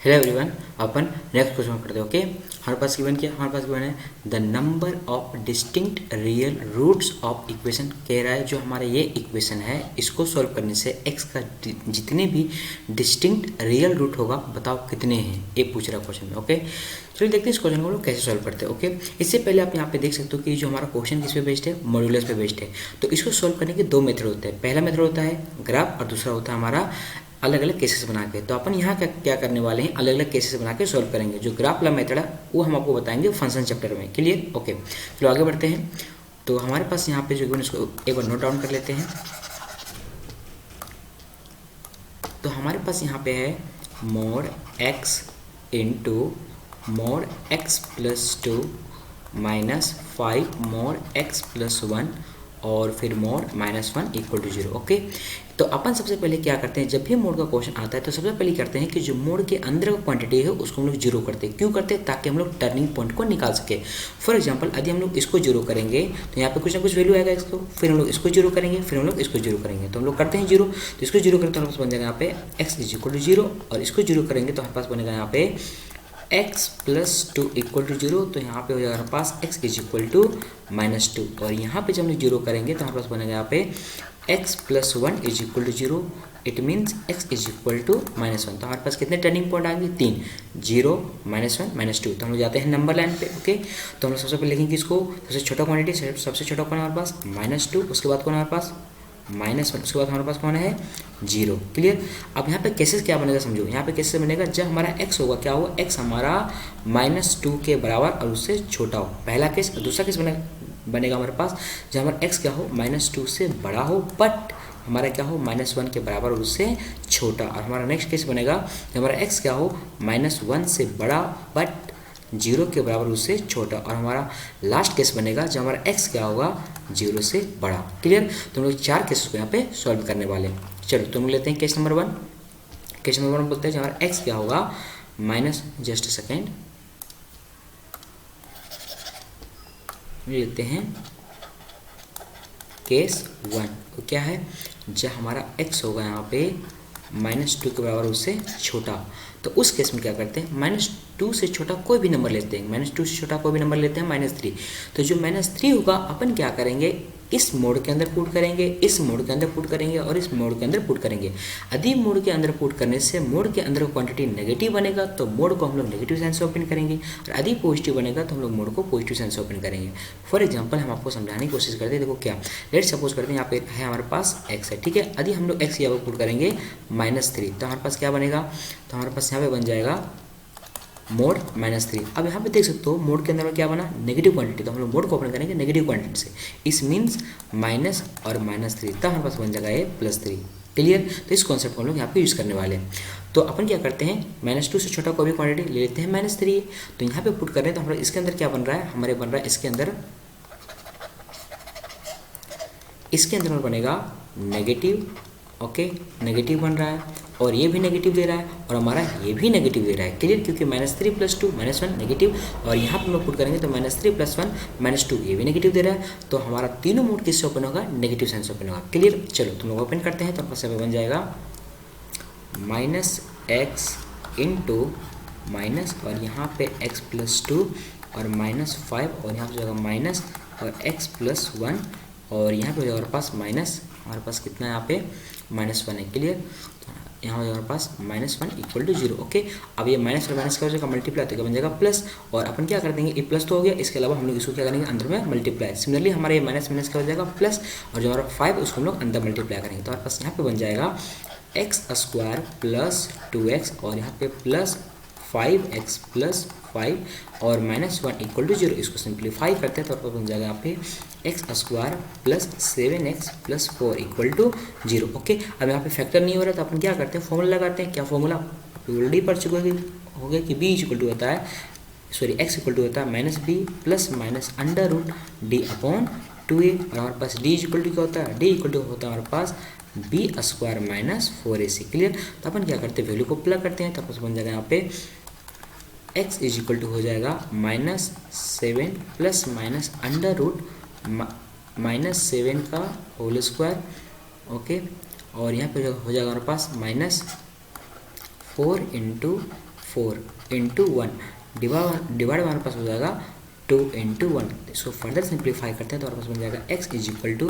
Hello everyone. अपन next question करते हैं। ओके, हमारे पास गिवन क्या, हमारे पास गिवन है the number of distinct real roots of equation. कह रहा है जो हमारा ये इक्वेशन है इसको सॉल्व करने से x का जितने भी डिस्टिंक्ट रियल रूट होगा बताओ कितने हैं, ये पूछ रहा क्वेश्चन में। ओके, चलिए देखते हैं इस क्वेश्चन को लोग कैसे सॉल्व करते हैं। ओके, इससे पहले आप यहाँ पे देख सकते हो कि जो हमारा क्वेश्चन किस पे बेस्ड है, मॉड्यूलस पे बेस्ड है। तो इसको सॉल्व करने के दो मेथड होते हैं। पहला मेथड होता है ग्राफ और दूसरा होता है हमारा अलग अलग केसेस बना के। तो अपन यहाँ क्या करने वाले हैं, अलग अलग केसेस बना के सॉल्व करेंगे। जो ग्राफ वाला मेथड है वो हम आपको बताएंगे फंक्शन चैप्टर में। क्लियर? ओके, चलो आगे बढ़ते हैं। तो हमारे पास यहाँ पे जो गिवन इसको एक बार नोट डाउन कर लेते हैं। तो हमारे पास यहाँ पे है mode x into mode x plus 2 minus 5 mode x plus 1 और फिर मोड -1 इक्वल टू 0। ओके, तो अपन सबसे पहले क्या करते हैं, जब भी मोड का क्वेश्चन आता है तो सबसे पहले करते हैं कि जो मोड के अंदर का क्वांटिटी है उसको हम लोग जीरो करते हैं। क्यों करते हैं? ताकि हम लोग टर्निंग पॉइंट को निकाल सके। फॉर एग्जांपल यदि हम लोग इसको जीरो करेंगे तो यहाँ पे कुछ ना कुछ वैल्यू आएगा इसको, फिर हम लोग इसको जीरो करेंगे, फिर हम लोग इसको जीरो करेंगे। तो हम लोग करते हैं जीरो, तो इसको जीरो करें तो हमारे पास बन जाएगा यहाँ पे x इज इक्वल टू 0, और इसको जीरो करेंगे तो हमारे पास बनेगा यहाँ पे x प्लस 2 इक्वल टू 0। तो यहाँ पे हो जाएगा हमारे पास x इज इक्वल टू -2, और यहाँ पे जब हम जीरो करेंगे तो हमारे पास बनेगा यहाँ पे x plus 1 is equal to 0। It means x is equal to -1। तो हमारे पास कितने टर्निंग पॉइंट आएंगे? 3, 0, -1, -2। तो हम लोग जाते हैं नंबर लाइन पे। ओके, तो हम लोग सबसे पहले लिखेंगे इसको, सबसे छोटा क्वांटिटी, सबसे छोटा कौन है हमारे पास? -2। उसके बाद कौन है हमारे पास? -1। उसके बाद हमारे पास कौन है? 0। क्लियर? अब यहाँ पे केसेस क्या बनेगा समझो। यहाँ पे केसेस बनेगा जब हमारा x होगा, क्या होगा? x हमारा -2 के बराबर और उससे छोटा हो, पहला केस। दूसरा केस बनेगा हमारे पास जब हमारा x क्या हो? -2 से बड़ा हो बट हमारा क्या हो? -1 के बराबर और उससे छोटा। और हमारा नेक्स्ट केस बनेगा जब हमारा x क्या हो? -1 से बड़ा बट 0 के बराबर उससे छोटा। और हमारा लास्ट केस बनेगा जब हमारा x क्या होगा? 0 से बड़ा। क्लियर? तो हम लोग 4 केसेस को यहाँ पे सॉल्व करने वाले हैं। चलो तो हम लेते हैं केस नंबर 1। केस नंबर 1 बोलते हैं जब हमारा x क्या होगा? जस्ट सेकेंड, लेते हैं केस 1। तो क्या है, जब हमारा x होगा यहाँ पे -2 के बराबर उससे छोटा, तो उस केस में क्या करते हैं? -2 से छोटा कोई भी नंबर लेते हैं, -2 से छोटा कोई भी नंबर लेते हैं, -3। तो जो -3 होगा अपन क्या करेंगे? इस मोड के अंदर पुट करेंगे, इस मोड के अंदर पुट करेंगे और इस मोड के अंदर पुट करेंगे। यदि मोड के अंदर पुट करने से मोड के अंदर क्वांटिटी नेगेटिव बनेगा तो मोड को हम लोग नेगेटिव साइन से ओपन करेंगे, और यदि पॉजिटिव बनेगा तो हम लोग मोड को पॉजिटिव साइन से ओपन करेंगे। फॉर एग्जांपल हम आपको समझाने की कोशिश करते हैं। देखो क्या, लेट सपोज करते हैं यहाँ पे है हमारे पास x है, ठीक है। यदि हम लोग x यहाँ पर पुट करेंगे -3, तो हमारे पास क्या बनेगा? तो हमारे पास यहाँ पे बन जाएगा मोड -3। अब यहाँ पे देख सकते हो मोड के अंदर में क्या बना? Negative quantity. तो हम लोग मोड को ओपन करेंगे नेगेटिव क्वांटिटी से, इस मीन्स माइनस और -3, तब हमारे पास बन जाएगा ये +3। क्लियर? तो इस कॉन्सेप्ट को हम लोग यहाँ पे यूज़ करने वाले हैं। तो अपन क्या करते हैं, -2 से छोटा कोई भी क्वांटिटी ले लेते हैं, -3। तो यहाँ पे पुट कर रहे हैं तो हमारे इसके अंदर क्या बन रहा है? हमारे बन रहा है इसके अंदर बनेगा नेगेटिव। ओके, नेगेटिव बन रहा है और ये भी नेगेटिव दे रहा है और हमारा ये भी नेगेटिव दे रहा है। क्लियर? क्योंकि -3 + 2 -1 नेगेटिव, और यहाँ पर हम लोग पुट करेंगे तो -3 + 1 -2 ये भी नेगेटिव दे रहा है। तो हमारा तीनों मोड किससे ओपन होगा? नेगेटिव साइन से ओपन होगा। क्लियर? चलो तुम लोग ओपन करते हैं तो हमारे पास बन जाएगा -x इंटू माइनस, और यहाँ पे x + 2 और -5, और यहाँ पर जाएगा माइनस और x + 1, और यहाँ पे हो जाएगा हमारे पास माइनस, हमारे पास कितना है यहाँ पे? -1 है। क्लियर? यहाँ हो जाएगा हमारे पास -1 इक्वल टू 0। ओके, अब ये माइनस और माइनस का हो जाएगा मल्टीप्लाई, तो क्या बन जाएगा प्लस, और अपन क्या कर देंगे? ये प्लस तो हो गया, इसके अलावा हम लोग इसको क्या करेंगे? अंदर में मल्टीप्लाई। सिमिलरली हमारे ये माइनस माइनस का हो जाएगा प्लस, और जो हमारा 5 उसको हम लोग अंदर मल्टीप्लाई करेंगे। तो हमारे पास यहाँ पे बन जाएगा x² + 2x, और यहाँ पे प्लस 5x + 5 और -1 इक्वल टू 0। इसको सिंप्लीफाई करते हैं तो बन जाएगा यहाँ पे x² + 7x + 4 equal to 0। Okay, अब यहाँ पे फैक्टर नहीं हो रहा तो अपन क्या करते हैं? फॉर्मूला लगाते हैं। क्या फॉर्मूला? ऑलरेडी पढ़ चुके हो गया कि b इक्वल टू होता है, सॉरी x इक्वल टू होता है -b + √d/2a, और हमारे पास d इक्वल टू क्या होता है? d इक्वल टू होता है हमारे पास b² - 4ac। क्लियर? तो अपन क्या करते हैं? वैल्यू को प्लग करते हैं तो आपको बन जाएगा यहाँ पे x इज इक्वल टू हो जाएगा -7 + -7 का होल स्क्वायर। ओके, और यहाँ पे हो जाएगा हमारे पास -4 × 4 इंटू 1 डिवाइड हमारे पास हो जाएगा 2 इंटू 1। इसको फर्दर सिंप्लीफाई करते हैं तो हमारे पास बन जाएगा x is equal to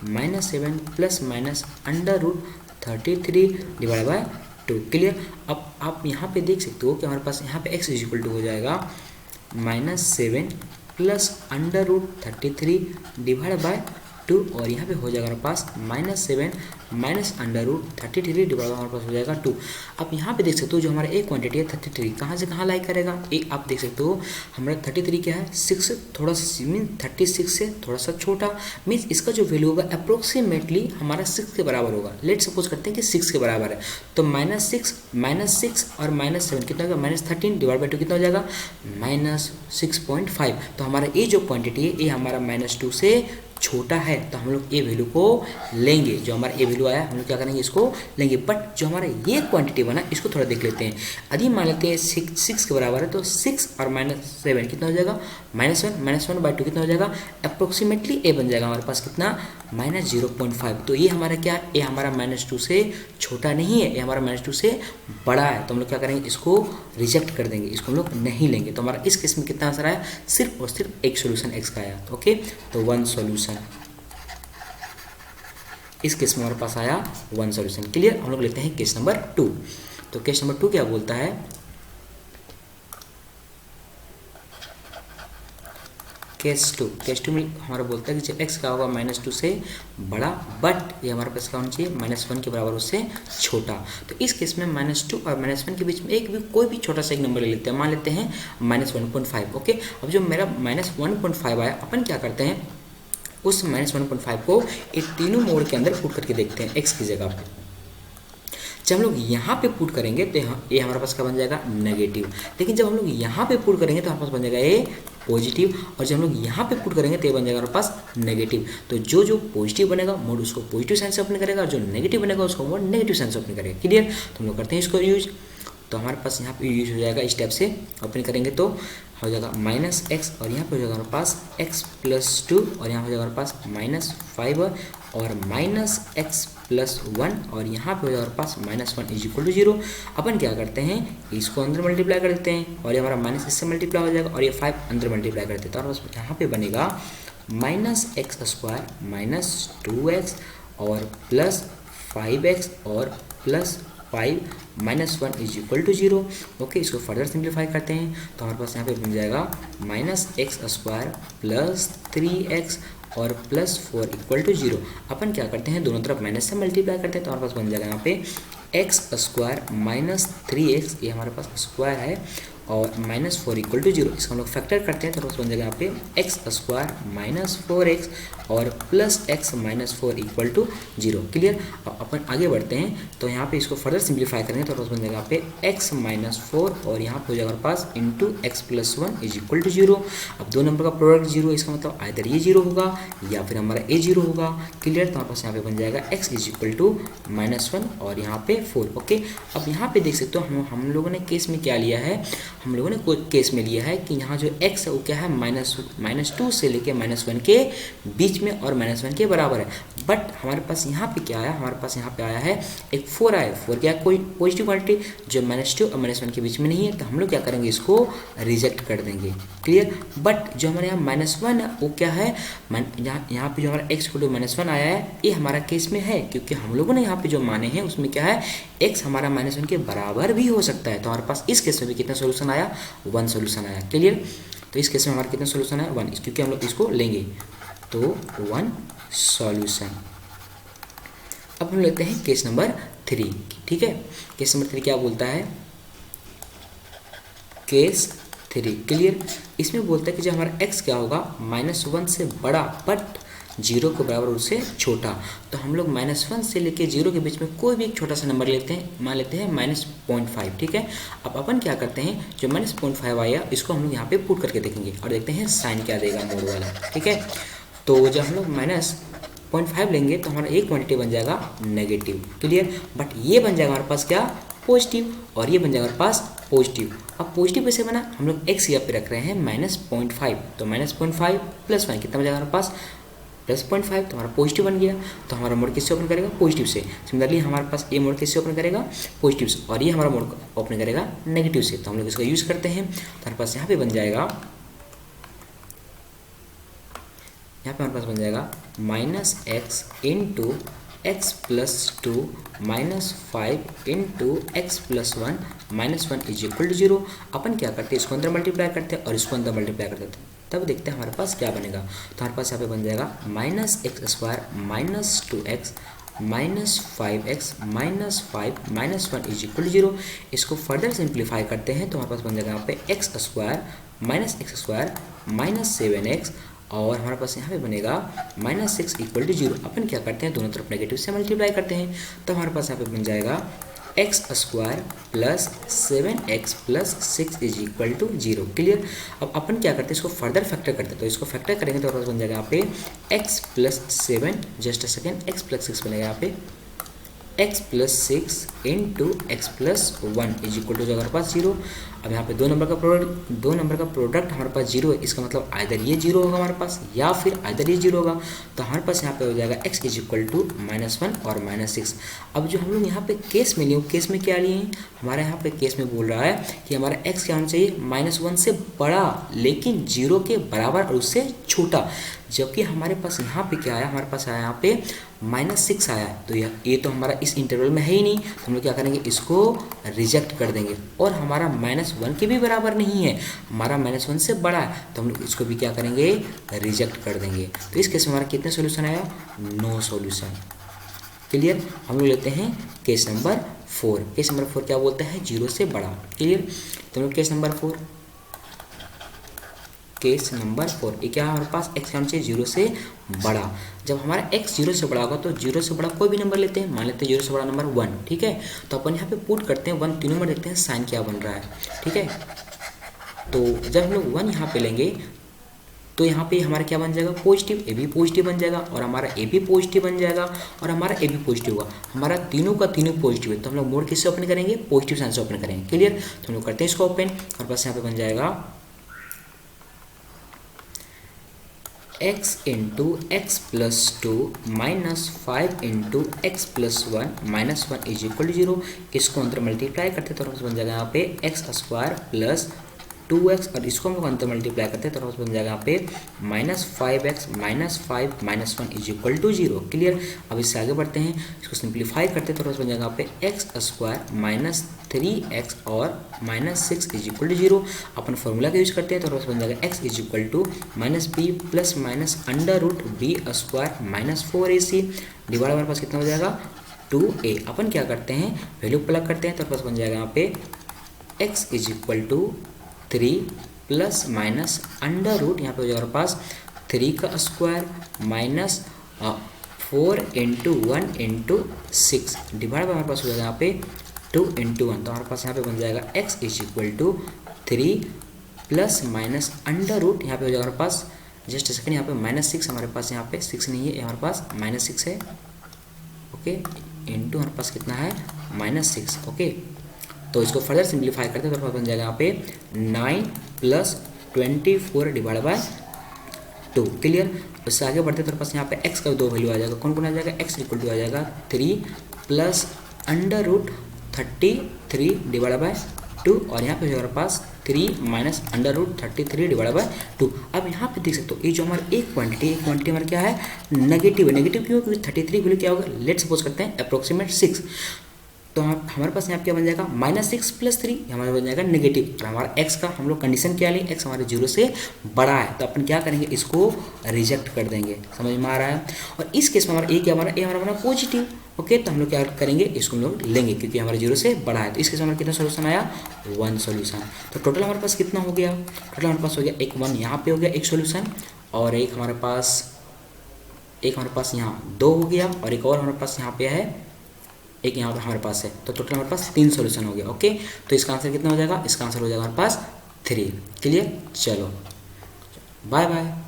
-7 plus minus under root 33 divide by 2। Clear. अब आप यहाँ पे देख सकते हो कि हमारे पास यहाँ पे x इज इक्वल टू हो जाएगा -7 plus under root 33 divide by 2 और यहाँ पे हो जाएगा हमारे पास -7 माइनस अंडर रूट 33 डिवाइड हमारे पास हो जाएगा 2। आप यहाँ पे देख सकते हो जो हमारा एक क्वांटिटी है 33 कहाँ से कहाँ लाई करेगा, एक आप देख सकते हो हमारा 33 क्या है 6 थोड़ा सा मीन 36 से थोड़ा सा छोटा, मीन्स इसका जो वैल्यू होगा अप्रोक्सीमेटली हमारा 6 के बराबर होगा। लेट सपोज करते हैं कि 6 के बराबर है तो -6 और -7 कितना होगा -13 डिवाइड बाई 2 कितना हो जाएगा -6.5। तो हमारा ये जो क्वांटिटी है ये हमारा -2 से छोटा है तो हम लोग ए वैल्यू को लेंगे। जो हमारा ए वैल्यू आया हम लोग क्या करेंगे इसको लेंगे। बट जो हमारा ये क्वांटिटी बना इसको थोड़ा देख लेते हैं। यदि मान लेते हैं 6 के बराबर है तो 6 और -7 कितना हो जाएगा -1 बाई 2 कितना हो जाएगा अप्रोक्सीमेटली ए बन जाएगा हमारे पास कितना -0.5। तो ये हमारा क्या ये हमारा -2 से छोटा नहीं है, ये हमारा -2 से बड़ा है। तो हम लोग क्या करेंगे इसको रिजेक्ट कर देंगे, इसको हम लोग नहीं लेंगे। तो हमारा इस केस में कितना आंसर आया सिर्फ और सिर्फ एक सोल्यूशन एक्स का आया। ओके तो 1 सोल्यूशन इस केस में हमारे पास आया 1 सॉल्यूशन। क्लियर। हम लोग लेते हैं केस नंबर 2। तो केस नंबर 2 क्या बोलता है केस टू में हमारा बोलता है कि जब x क्या होगा -2 से बड़ा बट ये हमारे पास क्या होना चाहिए -1 के बराबर उससे छोटा। तो इस केस में -2 और -1 के बीच में एक भी कोई भी छोटा सा एक नंबर ले लेते हैं, मान लेते हैं -1.5। ओके अब जो मेरा -1.5 आया अपन क्या करते हैं उस -1.5 को एक तीनों मोड के अंदर पुट करके देखते हैं x की जगह पे। जब हम लोग यहाँ पे पुट करेंगे तो ये हमारे पास क्या बन जाएगा नेगेटिव, लेकिन जब हम लोग यहाँ पे पुट करेंगे तो हमारे पास बन जाएगा ये पॉजिटिव, और जब हम लोग यहाँ पे पुट करेंगे तो ये बन जाएगा हमारे पास नेगेटिव। तो जो पॉजिटिव बनेगा मोड उसको पॉजिटिव साइन से ओपन करेगा और जो नेगेटिव बनेगा उसको मोड नेगेटिव साइन से ओपन करेगा। क्लियर। तो हम लोग करते हैं इसको यूज। तो हमारे पास यहाँ पे यूज हो जाएगा इस टाइप से ओपन करेंगे तो हो जाएगा -x और यहाँ पे हो जाएगा हमारे पास x+2 और यहाँ हो जाएगा हमारे पास -5 और -x+1 और यहाँ पे हो जाएगा हमारे पास -1 इज इक्वल टू 0। अपन क्या करते हैं इसको अंदर मल्टीप्लाई कर देते हैं और ये हमारा माइनस इससे मल्टीप्लाई हो जाएगा और ये 5 अंदर मल्टीप्लाई करते हैं तो हमारे पास यहाँ पे बनेगा -x² -2x और +5x और +5 -1 इज इक्वल टू 0। ओके इसको फर्दर सिंप्लीफाई करते हैं तो हमारे पास यहाँ पे बन जाएगा -x² +3x और +4 इक्वल टू 0। अपन क्या करते हैं दोनों तरफ माइनस से मल्टीप्लाई करते हैं तो हमारे पास बन जाएगा यहाँ पे x² -3x ये हमारे पास स्क्वायर है और -4 इक्वल टू 0। इसको हम लोग फैक्टर करते हैं तो बन जाएगा यहाँ पे x² -4x और +x -4 इक्वल टू 0। क्लियर। अब अपन आगे बढ़ते हैं तो यहाँ पे इसको फर्दर सिंप्लीफाई करेंगे तो बन जाएगा यहाँ पे x -4 और यहाँ पे हो जाएगा हमारे पास into x+1 is equal to 0। अब दो नंबर का प्रोडक्ट 0 इसका मतलब आइदर ये 0 होगा या फिर हमारा ये 0 होगा। क्लियर। तो हमारे पास यहाँ पे बन जाएगा x इज इक्वल टू -1 और यहाँ पे 4। ओके अब यहाँ पे देख सकते हो हम लोगों ने केस में क्या लिया है, हम लोगों ने कोई केस में लिया है कि यहाँ जो x है वो क्या है -2 से लेके -1 के बीच में और -1 के बराबर है। बट हमारे पास यहाँ पे क्या आया, हमारे पास यहाँ पे आया है एक 4 आया। 4 क्या है कोई पॉजिटिव क्वांटिटी जो -2 और -1 के बीच में नहीं है तो हम लोग क्या करेंगे इसको रिजेक्ट कर देंगे। क्लियर। बट जो हमारे यहाँ -1 है वो क्या है यहाँ पे जो हमारा x को -1 आया है ये हमारा केस में है क्योंकि हम लोगों ने यहाँ पे जो माने हैं उसमें क्या है x हमारा -1 के बराबर भी हो सकता है। तो हमारे पास इस केस में भी कितना सोल्यूशन आया 1 सोल्यूशन आया। क्लियर। तो इस केस में हमारा कितना सोल्यूशन आया 1 क्योंकि हम लोग इसको लेंगे तो 1 सॉल्यूशन। अब हम लेते हैं केस नंबर 3। ठीक है केस नंबर 3 क्या बोलता है केस 3। क्लियर। इसमें बोलता है कि जब हमारा x क्या होगा -1 से बड़ा बट 0 के बराबर उससे छोटा। तो हम लोग -1 से लेके 0 के बीच में कोई भी एक छोटा सा नंबर लेते हैं, मान लेते हैं -0.5। ठीक है। अब अपन क्या करते हैं जो -0.5 आया इसको हम लोग यहाँ पे पुट करके देखेंगे और देखते हैं साइन क्या देगा मोड वाला। ठीक है। तो जब हम लोग -0.5 लेंगे तो हमारा एक क्वांटिटी बन जाएगा नेगेटिव। क्लियर। बट ये बन जाएगा हमारे पास क्या पॉजिटिव और ये बन जाएगा हमारे पास पॉजिटिव। अब पॉजिटिव कैसे बना, हम लोग x यहाँ पे रख रहे हैं -0.5 तो -0.5 +1 कितना बन जाएगा हमारे पास प्लस 0.5 तो हमारा पॉजिटिव बन गया। तो हमारा मोड किससे ओपन करेगा? पॉजिटिव से। सिमिलरली हमारे पास ये मोड किससे ओपन करेगा? पॉजिटिव से, और ये हमारा मोड ओपन करेगा नेगेटिव से। तो हम लोग इसका यूज़ करते हैं। तो हमारे पास यहाँ पे बन जाएगा, यहाँ पे हमारे पास बन जाएगा -x into x plus 2 -5 into x plus 1 -1 is equal to 0। अपन क्या करते हैं, इसको अंदर मल्टीप्लाई करते हैं और इसको अंदर मल्टीप्लाई कर देते हैं, तब देखते हैं हमारे पास क्या बनेगा। तो हमारे पास यहाँ पे बन जाएगा -x² -2x -5x -5 -1 is equal to 0। इसको फर्दर सिंप्लीफाई करते हैं तो हमारे पास बन जाएगा यहाँ पे x² -7x और हमारे पास यहाँ पे बनेगा -6 इक्वल टू 0। अपन क्या करते हैं, दोनों तरफ नेगेटिव से मल्टीप्लाई करते हैं। तो हमारे पास यहाँ पे बन जाएगा x² plus 7x plus 6 is equal to 0। Clear. अब अपन क्या करते हैं, इसको फर्दर फैक्टर करते हैं। तो इसको फैक्टर करेंगे तो हमारे पास बन जाएगा यहाँ पे x plus 7, just a second, x plus 6 बनेगा यहाँ पे x plus 6 into x plus 1 is equal to जो हमारे पास 0। अब यहाँ पे दो नंबर का प्रोडक्ट हमारे पास 0 है, इसका मतलब आइदर ये 0 होगा हमारे पास या फिर आइदर ये 0 होगा। तो हमारे पास यहाँ पे हो जाएगा x इज इक्वल टू -1 और -6। अब जो हम लोग यहाँ पे केस में लिए, केस में क्या लिए हैं, हमारे यहाँ पे केस में बोल रहा है कि हमारा x क्या होना चाहिए, -1 से बड़ा लेकिन 0 के बराबर और उससे छोटा। जबकि हमारे पास यहाँ पे क्या आया, हमारे पास आया यहाँ पे -6 आया। तो ये तो हमारा इस इंटरवल में है ही नहीं। तो हम लोग क्या करेंगे, इसको रिजेक्ट कर देंगे। और हमारा -1 के भी बराबर नहीं है, हमारा -1 से बड़ा है, तो हम लोग इसको भी क्या करेंगे, रिजेक्ट कर देंगे। तो इस केस में हमारा कितने सोल्यूशन आया, नो सोल्यूशन। क्लियर। हम लोग लेते हैं केस नंबर 4। केस नंबर 4 क्या बोलता है, 0 से बड़ा। क्लियर। तो हम लोग केस नंबर 4, केस नंबर 4 ये क्या है, हमारे पास x का चाहिए 0 से बड़ा। जब हमारा x 0 से बड़ा होगा तो 0 से बड़ा कोई भी नंबर लेते हैं, मान लेते हैं 0 से बड़ा नंबर 1। ठीक है। तो अपन यहाँ पे पुट करते हैं 1, तीनों में देखते हैं साइन क्या बन रहा है। ठीक है। तो जब हम लोग 1 यहाँ पे लेंगे तो यहाँ पे हमारा क्या बन जाएगा, पॉजिटिव, ए भी पॉजिटिव बन जाएगा और हमारा ए भी पॉजिटिव बन जाएगा और हमारा ए भी पॉजिटिव होगा। हमारा तीनों का तीनों पॉजिटिव है, तो हम लोग मोड किससे ओपन करेंगे, पॉजिटिव साइन से ओपन करेंगे। क्लियर। तो हम लोग करते हैं इसको ओपन और बस यहाँ पे बन जाएगा x into x plus 2 -5 into x plus 1 -1 is equal to 0। इसको अंदर मल्टीप्लाई करते हैं तो बन जाएगा यहाँ पे x² प्लस 2x और इसको हम लोग अंतर मल्टीप्लाई करते हैं तो बन जाएगा यहाँ पे -5x -5 -1 is equal to 0। Clear. अब इससे आगे बढ़ते हैं, इसको सिंप्लीफाई करते हैं तो बन जाएगा यहाँ पे x² -3x और -6 इज इक्वल टू 0। अपन फॉर्मूला का यूज करते हैं तो बन जाएगा x is equal to -b plus minus √b² -4ac divide हमारे पास कितना हो जाएगा, 2a। अपन क्या करते हैं, वैल्यू प्लग करते हैं तो बन जाएगा यहाँ पे x is equal to 3 plus minus √ यहाँ पे हो जाएगा हमारे पास 3 का square minus 4 into 1 into 6 divide हमारे पास हो जाएगा यहाँ पे 2 इंटू 1। तो हमारे पास यहाँ पे बन जाएगा x is equal to 3 plus minus √ यहाँ पे हो जाएगा हमारे पास, जस्ट सेकंड, यहाँ पे -6 हमारे पास, यहाँ पे 6 नहीं है, हमारे पास -6 है। ओके। इंटू हमारे पास कितना है, -6। ओके। तो इसको फर्दर सिंप्लीफाई करते हैं तो बन जाएगा यहाँ पे 9 प्लस 24 डिवाइड बाय 2। क्लियर। उससे आगे बढ़ते तो पास यहाँ पे x का 2 वैल्यू आ जाएगा। कौन कौन आ जाएगा, x इक्वल टू आ जाएगा 3 प्लस √33 डिवाइड बाय 2 और यहाँ पे हमारे पास 3 माइनस √33 डिवाइड बाय 2। अब यहाँ पे देख सकते हो ये जो हमारा एक क्वांटिटी हमारा क्या है, नेगेटिव है। नेगेटिव क्यों, क्योंकि 33 वैल्यू क्या होगा, लेट सपोज करते हैं अप्रोक्सीमेट 6। तो हमारे पास यहाँ क्या बन जाएगा, -6 प्लस 3 हमारा बन जाएगा नेगेटिव। और हमारा x का हम लोग कंडीशन क्या लें, x हमारे 0 से बड़ा है, तो अपन क्या करेंगे, इसको रिजेक्ट कर देंगे। समझ में आ रहा है। और इस केस में हमारा a क्या हमारा बना पॉजिटिव। ओके। तो हम लोग क्या करेंगे, इसको हम लोग लेंगे क्योंकि हमारे 0 से बड़ा है। तो इस केस में हमारा कितना सोल्यूशन आया, 1 सोल्यूशन। तो टोटल हमारे पास कितना हो गया, टोटल हमारे पास हो गया एक 1 यहाँ पे हो गया एक सोल्यूशन, और एक हमारे पास यहाँ 2 हो गया, और एक और हमारे पास यहाँ पे है, एक यहाँ पर हमारे पास है। तो टोटल हमारे पास 3 सोल्यूशन हो गया। ओके। तो इसका आंसर कितना हो जाएगा, इसका आंसर हो जाएगा हमारे पास 3। क्लियर। चलो बाय बाय।